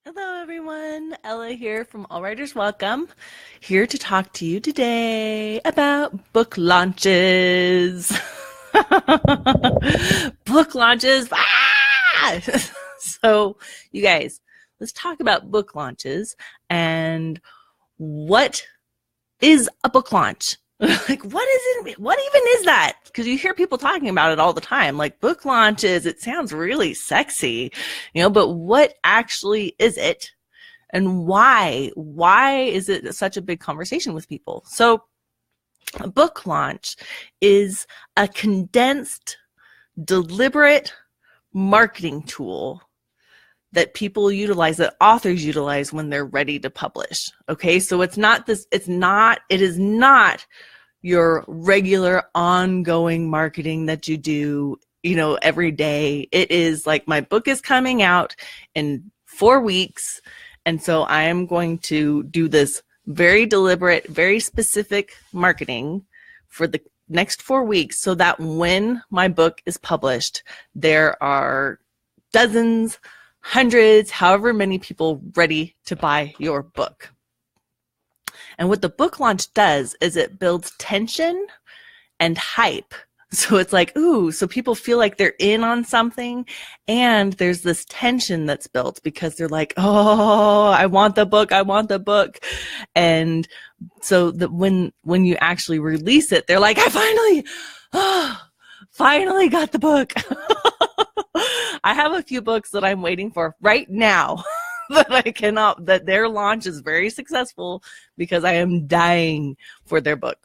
Hello, everyone. Ella here from All Writers Welcome, here to talk to you today about book launches. Book launches. Ah! So, you guys, let's talk about book launches and what is a book launch? Like, what is it? What even is that? Because you hear people talking about it all the time, like book launches. It sounds really sexy, but what actually is it? And why is it such a big conversation with people? So a book launch is a condensed, deliberate marketing tool that people utilize, that authors utilize when they're ready to publish. Okay, so it is not your regular ongoing marketing that you do, every day. It is like, my book is coming out in 4 weeks, and so I am going to do this very deliberate, very specific marketing for the next 4 weeks, so that when my book is published, there are dozens, hundreds, however many people ready to buy your book. And what the book launch does is it builds tension and hype. So it's like, ooh, so people feel like they're in on something, and there's this tension that's built because they're like, oh, I want the book, I want the book. And so that when you actually release it, they're like, I finally got the book. I have a few books that I'm waiting for right now that their launch is very successful because I am dying for their book.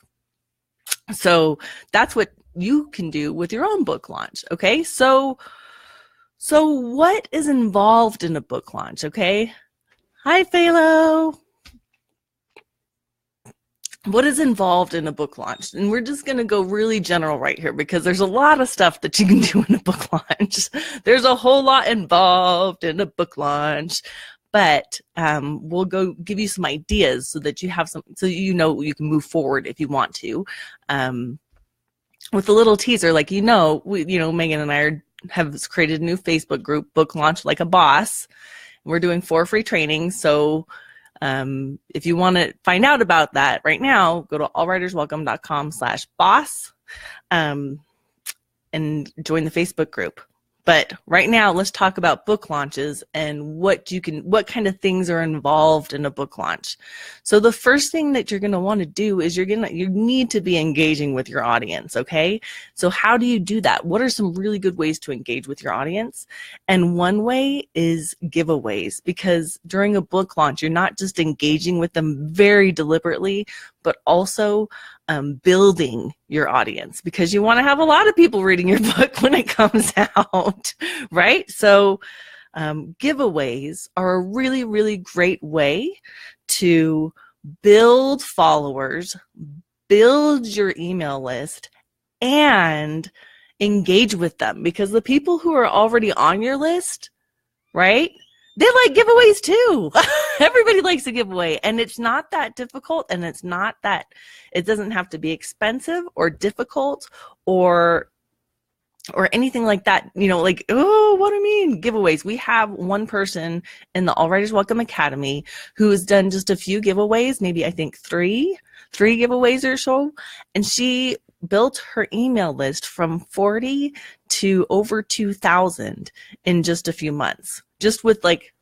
So that's what you can do with your own book launch. Okay. So what is involved in a book launch? Okay. Hi, Phalo. What is involved in a book launch? And we're just going to go really general right here, because there's a lot of stuff that you can do in a book launch. There's a whole lot involved in a book launch, but we'll go give you some ideas so that you have some, so you can move forward if you want to. With a little teaser, like, Megan and I have created a new Facebook group, Book Launch Like a Boss. We're doing 4 free trainings. So if you want to find out about that right now, go to allwriterswelcome.com/boss and join the Facebook group. But right now, let's talk about book launches and what kind of things are involved in a book launch. So the first thing that you're going to want to do is you need to be engaging with your audience. Okay. So how do you do that? What are some really good ways to engage with your audience? And one way is giveaways, because during a book launch, you're not just engaging with them very deliberately, but also building your audience, because you want to have a lot of people reading your book when it comes out, right? So giveaways are a really, really great way to build followers, build your email list, and engage with them, because the people who are already on your list, right? They like giveaways too. Everybody likes a giveaway, and it's not that difficult, and it doesn't have to be expensive or difficult or anything like that. Like, oh, what do you mean giveaways? We have one person in the All Writers Welcome Academy who has done just a few giveaways, maybe I think three giveaways or so, and she built her email list from 40 to over 2,000 in just a few months. Just with like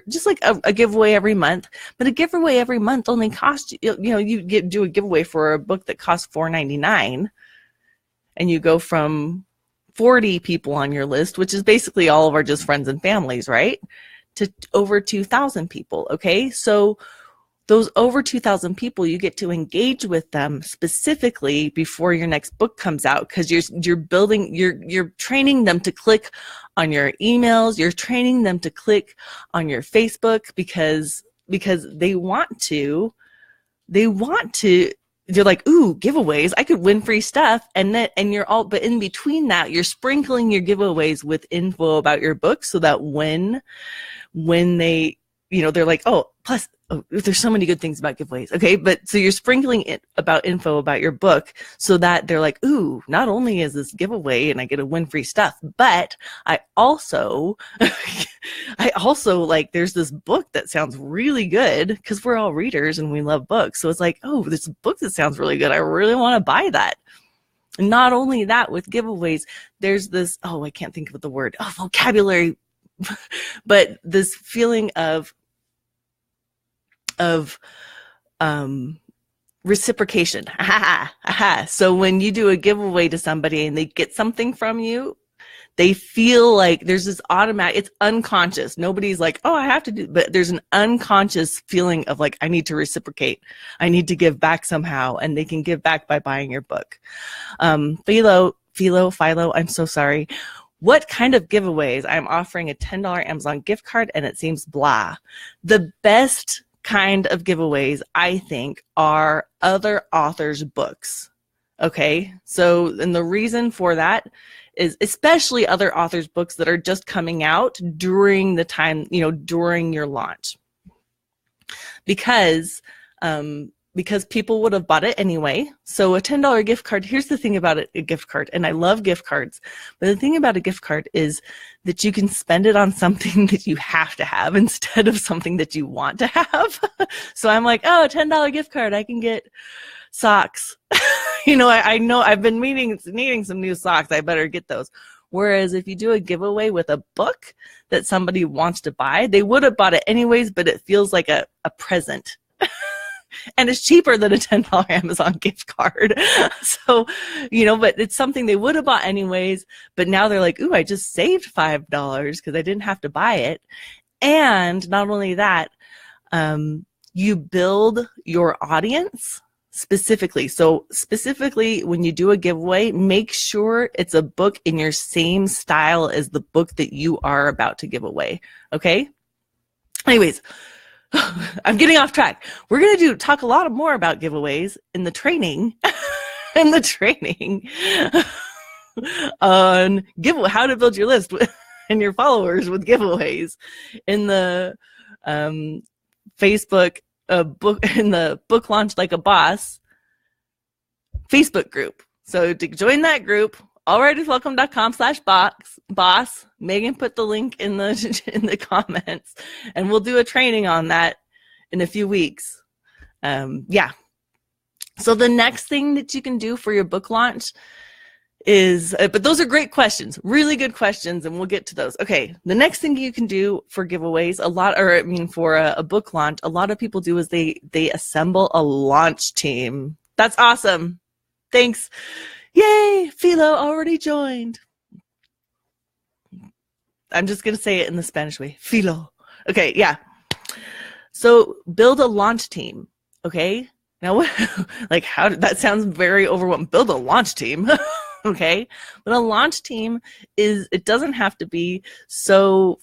just like a giveaway every month. But a giveaway every month only costs you do a giveaway for a book that costs $4.99, and you go from 40 people on your list, which is basically all of our just friends and families, right, to over 2,000 people. Okay, so those over 2,000 people, you get to engage with them specifically before your next book comes out, because you're training them to click on your emails, you're training them to click on your Facebook, because they want to, they're like, ooh, giveaways, I could win free stuff. But in between that, you're sprinkling your giveaways with info about your book, so that when they, they're like, oh, plus, there's so many good things about giveaways. Okay. But so you're sprinkling it about info about your book, so that they're like, ooh, not only is this giveaway and I get to win free stuff, but I also also like there's this book that sounds really good because we're all readers and we love books. So it's like, oh, this book that sounds really good. I really want to buy that. And not only that, with giveaways, there's this, I can't think of the word, vocabulary, but this feeling of reciprocation. So when you do a giveaway to somebody and they get something from you, they feel like there's this automatic, it's unconscious. Nobody's like, oh, I have to do, but there's an unconscious feeling of like, I need to reciprocate. I need to give back somehow. And they can give back by buying your book. Philo, I'm so sorry. What kind of giveaways? I'm offering a $10 Amazon gift card and it seems blah. The best kind of giveaways, I think, are other authors' books. Okay. So, and the reason for that is especially other authors' books that are just coming out during the time, during your launch. Because people would have bought it anyway. So a $10 gift card, here's the thing about a gift card, and I love gift cards, but the thing about a gift card is that you can spend it on something that you have to have instead of something that you want to have. So I'm like, a $10 gift card, I can get socks. I know I've been needing some new socks. I better get those. Whereas if you do a giveaway with a book that somebody wants to buy, they would have bought it anyways, but it feels like a present. And it's cheaper than a $10 Amazon gift card. So, but it's something they would have bought anyways, but now they're like, ooh, I just saved $5 because I didn't have to buy it. And not only that, you build your audience specifically. So specifically when you do a giveaway, make sure it's a book in your same style as the book that you are about to give away. Okay? Anyways, I'm getting off track. We're going to talk a lot more about giveaways in the training, on how to build your list and your followers with giveaways in the Facebook in the Book Launch Like a Boss Facebook group. So to join that group, allwriterswelcome.com/boss. Megan put the link in the comments, and we'll do a training on that in a few weeks. So the next thing that you can do for your book launch is, but those are great questions, really good questions, and we'll get to those. Okay, the next thing you can do for giveaways, for a book launch, a lot of people do is they assemble a launch team. That's awesome. Thanks. Yay, Philo already joined. I'm just going to say it in the Spanish way. Philo. Okay, yeah. So build a launch team, okay? Now, that sounds very overwhelming. Build a launch team. Okay, but a launch team it doesn't have to be so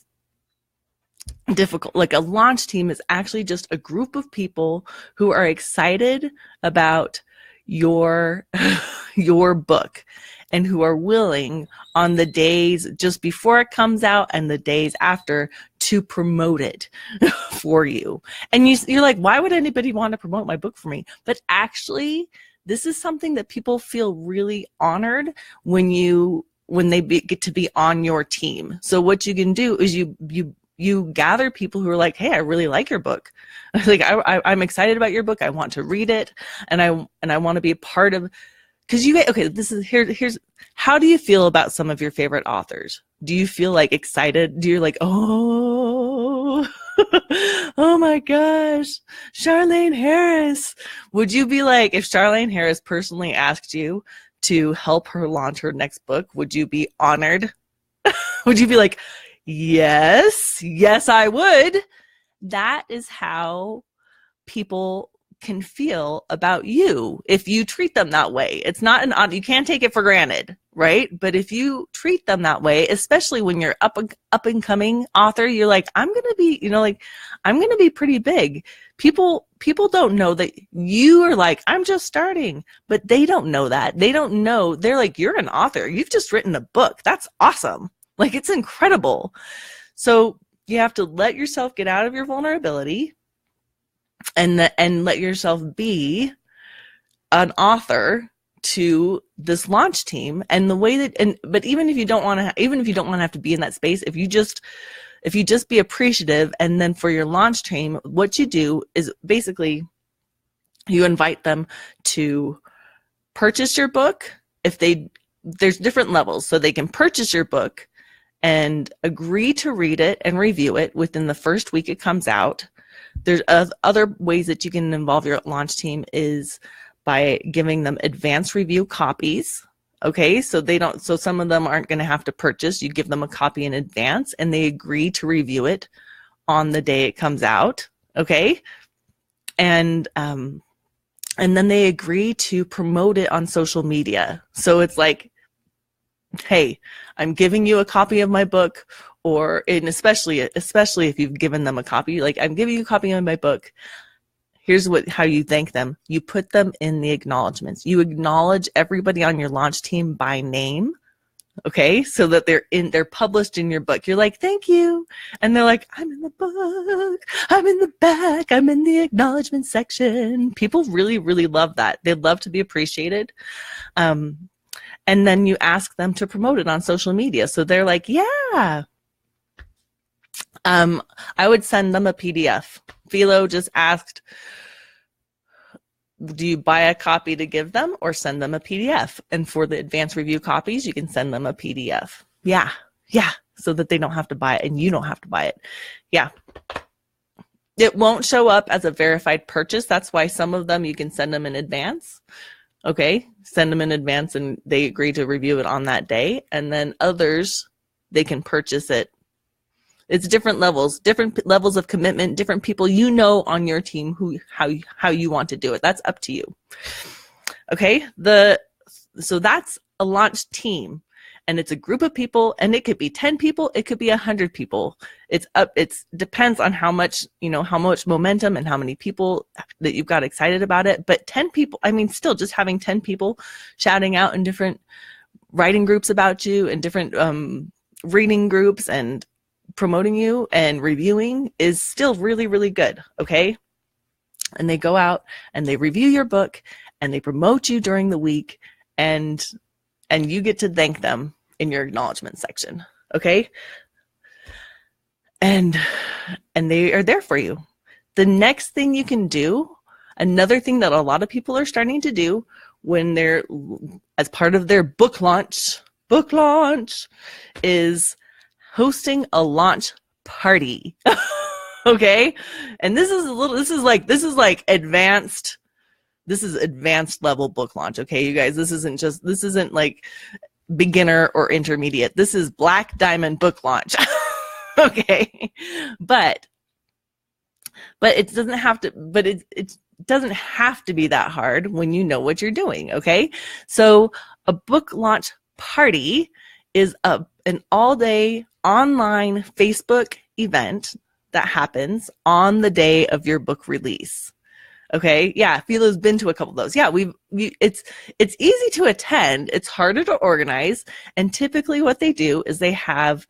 difficult. Like a launch team is actually just a group of people who are excited about your book and who are willing on the days just before it comes out and the days after to promote it for you. And you're like, why would anybody want to promote my book for me? But actually, this is something that people feel really honored when they get to be on your team. So what you can do is you gather people who are like, hey, I really like your book. Like I'm excited about your book. I want to read it, and I want to be a part of. Because here's how do you feel about some of your favorite authors? Do you feel like excited? Do you like, oh my gosh, Charlaine Harris? Would you be like, if Charlaine Harris personally asked you to help her launch her next book, would you be honored? Would you be like, yes, I would? That is how people can feel about you if you treat them that way. It's not you can't take it for granted, right? But if you treat them that way, especially when you're up and coming author, you're like, I'm going to be, I'm going to be pretty big. People don't know that you are like, I'm just starting, but they don't know that. They don't know. They're like, you're an author. You've just written a book. That's awesome. Like, it's incredible. So you have to let yourself get out of your vulnerability and let yourself be an author to this launch team. And the way that, but even if you don't want to have to be in that space, if you just if you just be appreciative, and then for your launch team, what you do is basically you invite them to purchase your book. There's different levels, so they can purchase your book and agree to read it and review it within the first week it comes out. There's other ways that you can involve your launch team is by giving them advanced review copies. Okay, so some of them aren't going to have to purchase. You give them a copy in advance and they agree to review it on the day it comes out. Okay, and then they agree to promote it on social media. So it's like, hey, I'm giving you a copy of my book, especially if you've given them a copy, like, I'm giving you a copy of my book. Here's how you thank them. You put them in the acknowledgments. You acknowledge everybody on your launch team by name, okay, so that they're published in your book. You're like, thank you, and they're like, I'm in the book, I'm in the back, I'm in the acknowledgement section. People really, really love that. They love to be appreciated. And then you ask them to promote it on social media. So they're like, yeah. I would send them a PDF. Philo just asked, do you buy a copy to give them or send them a PDF? And for the advanced review copies, you can send them a PDF. Yeah. So that they don't have to buy it and you don't have to buy it. Yeah. It won't show up as a verified purchase. That's why some of them you can send them in advance. Okay. Send them in advance and they agree to review it on that day. And then others, they can purchase it. It's different levels of commitment, different people on your team how you want to do it. That's up to you. Okay, so that's a launch team, and it's a group of people, and it could be 10 people, it could be 100 people. It depends on how much momentum and how many people that you've got excited about it. But 10 people, I mean, still just having 10 people shouting out in different writing groups about you and different reading groups and promoting you and reviewing is still really, really good. Okay. And they go out and they review your book and they promote you during the week, and you get to thank them in your acknowledgement section. Okay. And they are there for you. The next thing you can do, another thing that a lot of people are starting to do when they're as part of their book launch is hosting a launch party. Okay. And this is advanced level book launch. Okay, you guys, this isn't like beginner or intermediate. This is black diamond book launch. Okay. But it doesn't have to be that hard when you know what you're doing. Okay. So a book launch party is an all-day online Facebook event that happens on the day of your book release. Okay, yeah, Philo's been to a couple of those. Yeah, it's easy to attend. It's harder to organize, and typically what they do is they have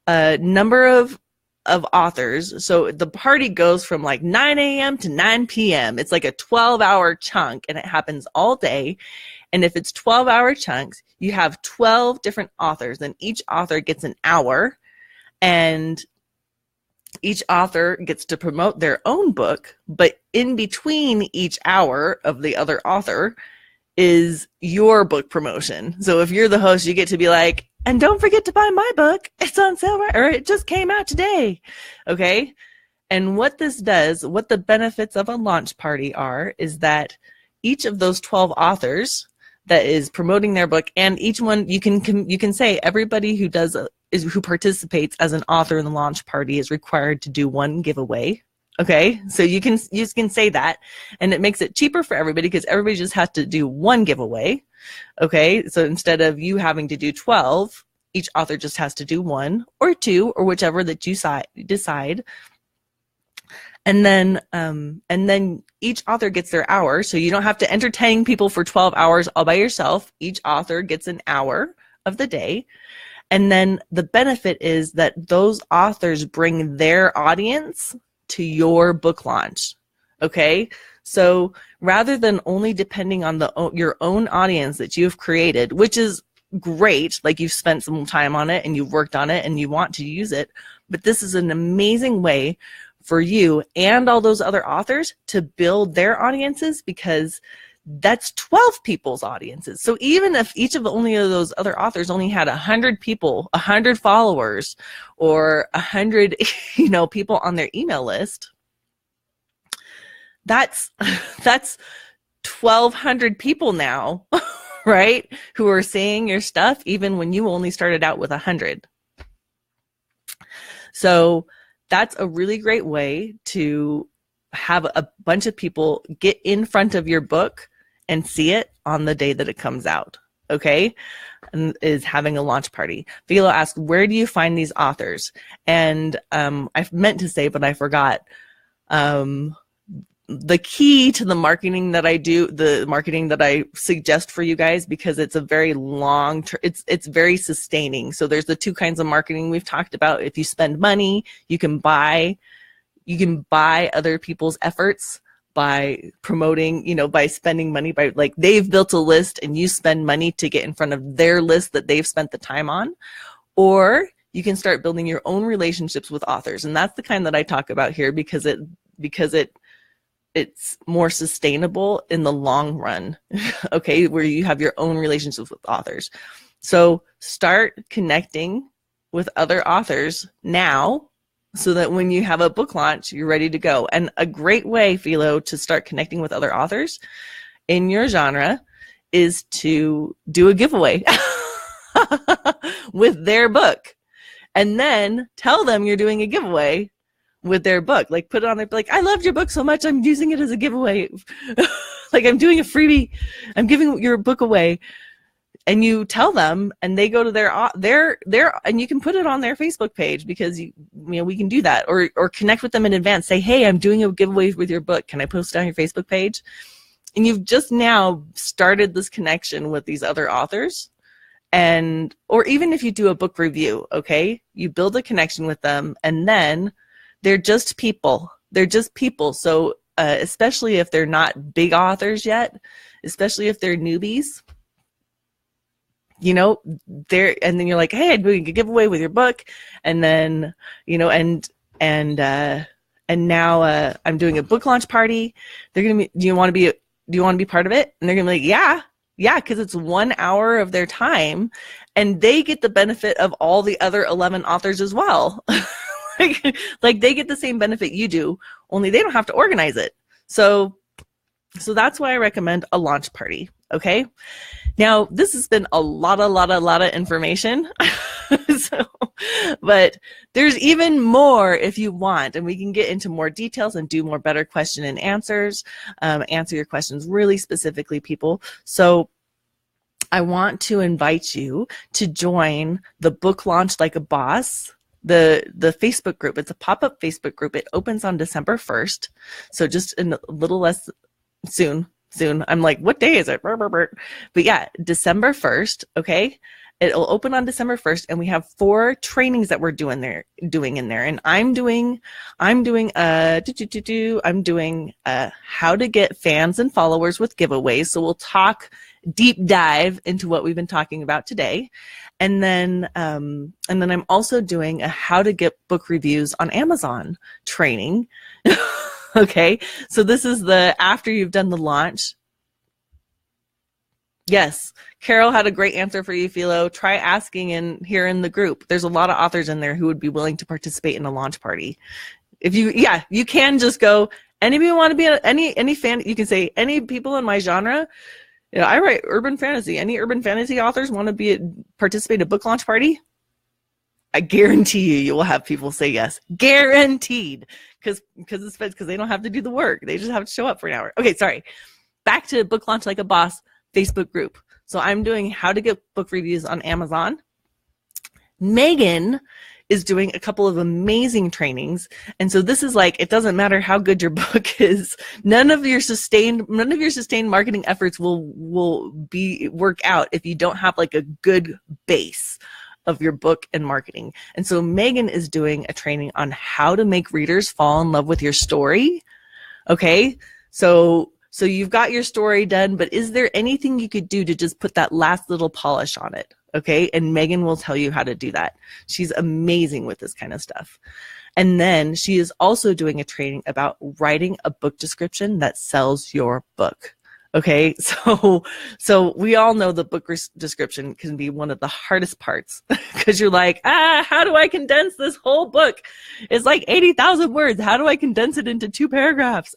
a number of authors. So the party goes from like 9 a.m. to 9 p.m. It's like a 12-hour chunk, and it happens all day. And if it's 12-hour chunks, you have 12 different authors, and each author gets an hour, and each author gets to promote their own book, but in between each hour of the other author is your book promotion. So if you're the host, you get to be like, and don't forget to buy my book. It's on sale, or it just came out today. Okay. And what this does, what the benefits of a launch party are, is that each of those 12 authors that is promoting their book, and each one you can say everybody who participates as an author in the launch party is required to do one giveaway. Okay, so you can say that, and it makes it cheaper for everybody because everybody just has to do one giveaway. Okay, so instead of you having to do 12, each author just has to do 1 or 2 or whichever that you decide. And then each author gets their hour, so you don't have to entertain people for 12 hours all by yourself. Each author gets an hour of the day. And then the benefit is that those authors bring their audience to your book launch. Okay? So rather than only depending on your own audience that you've created, which is great, like you've spent some time on it and you've worked on it and you want to use it, But this is an amazing way for you and all those other authors to build their audiences, because that's 12 people's audiences. So even if each of only of those other authors only had 100 people, 100 followers, or 100, people on their email list, that's 1,200 people now, right? Who are seeing your stuff, even when you only started out with 100. So that's a really great way to have a bunch of people get in front of your book and see it on the day that it comes out, okay? And is having a launch party. Philo asked, where do you find these authors? And I meant to say, but I forgot. The key to the marketing that I do, the marketing that I suggest for you guys, because it's a very long, it's very sustaining. So there's the two kinds of marketing we've talked about. If you spend money, you can buy other people's efforts by promoting, by spending money, by like they've built a list and you spend money to get in front of their list that they've spent the time on. Or you can start building your own relationships with authors. And that's the kind that I talk about here because it's more sustainable in the long run, okay, where you have your own relationships with authors. So start connecting with other authors now so that when you have a book launch, you're ready to go. And a great way, Philo, to start connecting with other authors in your genre is to do a giveaway with their book. And then tell them you're doing a giveaway with their book. Like put it on there, like, I loved your book so much, I'm using it as a giveaway. Like I'm doing a freebie, I'm giving your book away. And you tell them, and they go to their, and you can put it on their Facebook page because we can do that, or connect with them in advance. Say, hey, I'm doing a giveaway with your book. Can I post it on your Facebook page? And you've just now started this connection with these other authors, or even if you do a book review, okay, you build a connection with them, and then they're just people. They're just people. So especially if they're not big authors yet, especially if they're newbies. And then you're like, hey, I'm doing a giveaway with your book. And then, and now I'm doing a book launch party. They're going to be, do you want to be part of it? And they're going to be like, yeah, because it's 1 hour of their time and they get the benefit of all the other 11 authors as well. like they get the same benefit you do, only they don't have to organize it. So that's why I recommend a launch party. Okay. Now this has been a lot of information. But there's even more if you want, and we can get into more details and do more better question and answers, answer your questions really specifically, people. So I want to invite you to join the Book Launch Like a Boss, the Facebook group. It's a pop-up Facebook group. It opens on December 1st. So just in a little less soon. I'm like, what day is it? But yeah, December 1st. Okay. It'll open on December 1st, and we have 4 trainings that we're doing in there. And I'm doing how to get fans and followers with giveaways. So we'll talk deep dive into what we've been talking about today. And then I'm also doing a how to get book reviews on Amazon training. Okay. So this is after you've done the launch. Yes. Carol had a great answer for you, Philo. Try asking here in the group. There's a lot of authors in there who would be willing to participate in a launch party. You can just go, anybody want to be any fan, you can say any people in my genre. I write urban fantasy. Any urban fantasy authors want to participate in a book launch party? I guarantee you will have people say yes. Guaranteed. Because they don't have to do the work. They just have to show up for an hour. Okay, sorry. Back to Book Launch Like a Boss Facebook group. So I'm doing how to get book reviews on Amazon. Megan is doing a couple of amazing trainings. And so this is like, it doesn't matter how good your book is. None of your sustained marketing efforts will work out if you don't have like a good base of your book and marketing. And so Megan is doing a training on how to make readers fall in love with your story. Okay. So you've got your story done, but is there anything you could do to just put that last little polish on it? Okay. And Megan will tell you how to do that. She's amazing with this kind of stuff. And then she is also doing a training about writing a book description that sells your book. Okay, so we all know the book description can be one of the hardest parts because you're like, how do I condense this whole book? It's like 80,000 words. How do I condense it into 2 paragraphs?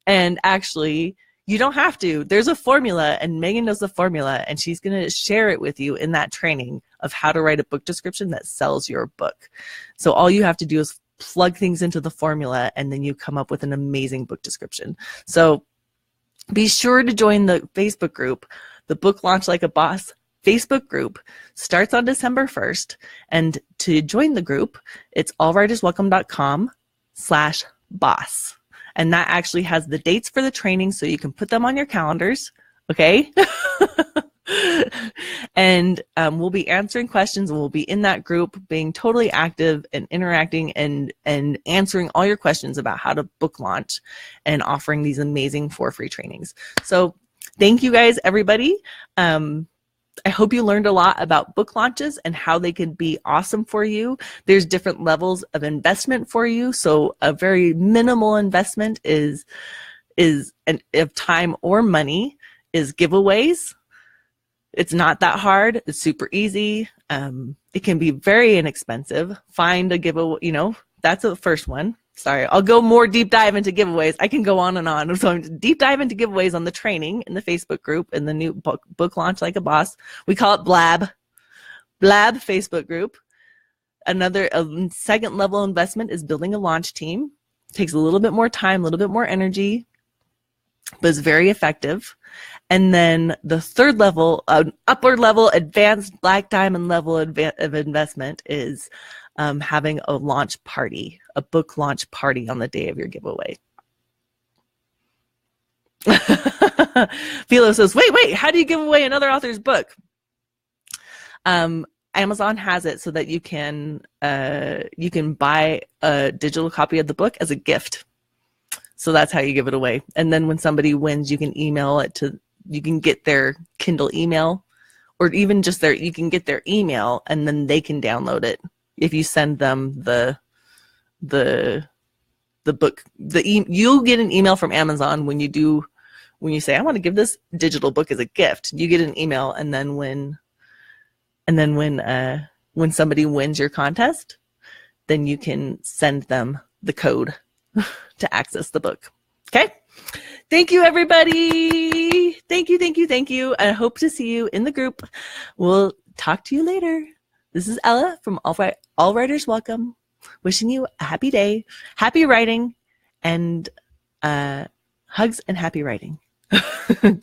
And actually, you don't have to. There's a formula, and Megan knows the formula, and she's going to share it with you in that training of how to write a book description that sells your book. So all you have to do is plug things into the formula, and then you come up with an amazing book description. So be sure to join the Facebook group. The Book Launch Like a Boss Facebook group starts on December 1st. And to join the group, it's allwriterswelcome.com/boss. And that actually has the dates for the training, so you can put them on your calendars. Okay. And we'll be answering questions, and we'll be in that group being totally active and interacting and answering all your questions about how to book launch and offering these amazing 4 free trainings. So thank you guys, everybody. I hope you learned a lot about book launches and how they can be awesome for you. There's different levels of investment for you. So a very minimal investment of time or money is giveaways. It's not that hard. It's super easy. It can be very inexpensive. Find a giveaway, that's the first one. Sorry, I'll go more deep dive into giveaways. I can go on and on. So I'm deep dive into giveaways on the training in the Facebook group in the new book Launch Like a Boss. We call it Blab Facebook group. Another second level investment is building a launch team. It takes a little bit more time, a little bit more energy, but it's very effective. And then the third level, upward level, advanced black diamond level of investment is having a launch party, a book launch party on the day of your giveaway. Philo says, wait, how do you give away another author's book? Amazon has it so that you can buy a digital copy of the book as a gift. So that's how you give it away. And then when somebody wins, you can email it you can get their Kindle email, or even just you can get their email, and then they can download it. If you send them the book, you'll get an email from Amazon when you say, I want to give this digital book as a gift. You get an email, and then when somebody wins your contest, then you can send them the code to access the book. Okay. Thank you, everybody. Thank you. I hope to see you in the group. We'll talk to you later. This is Ella from All Writers Welcome, wishing you a happy day, happy writing, and hugs and happy writing. Bye.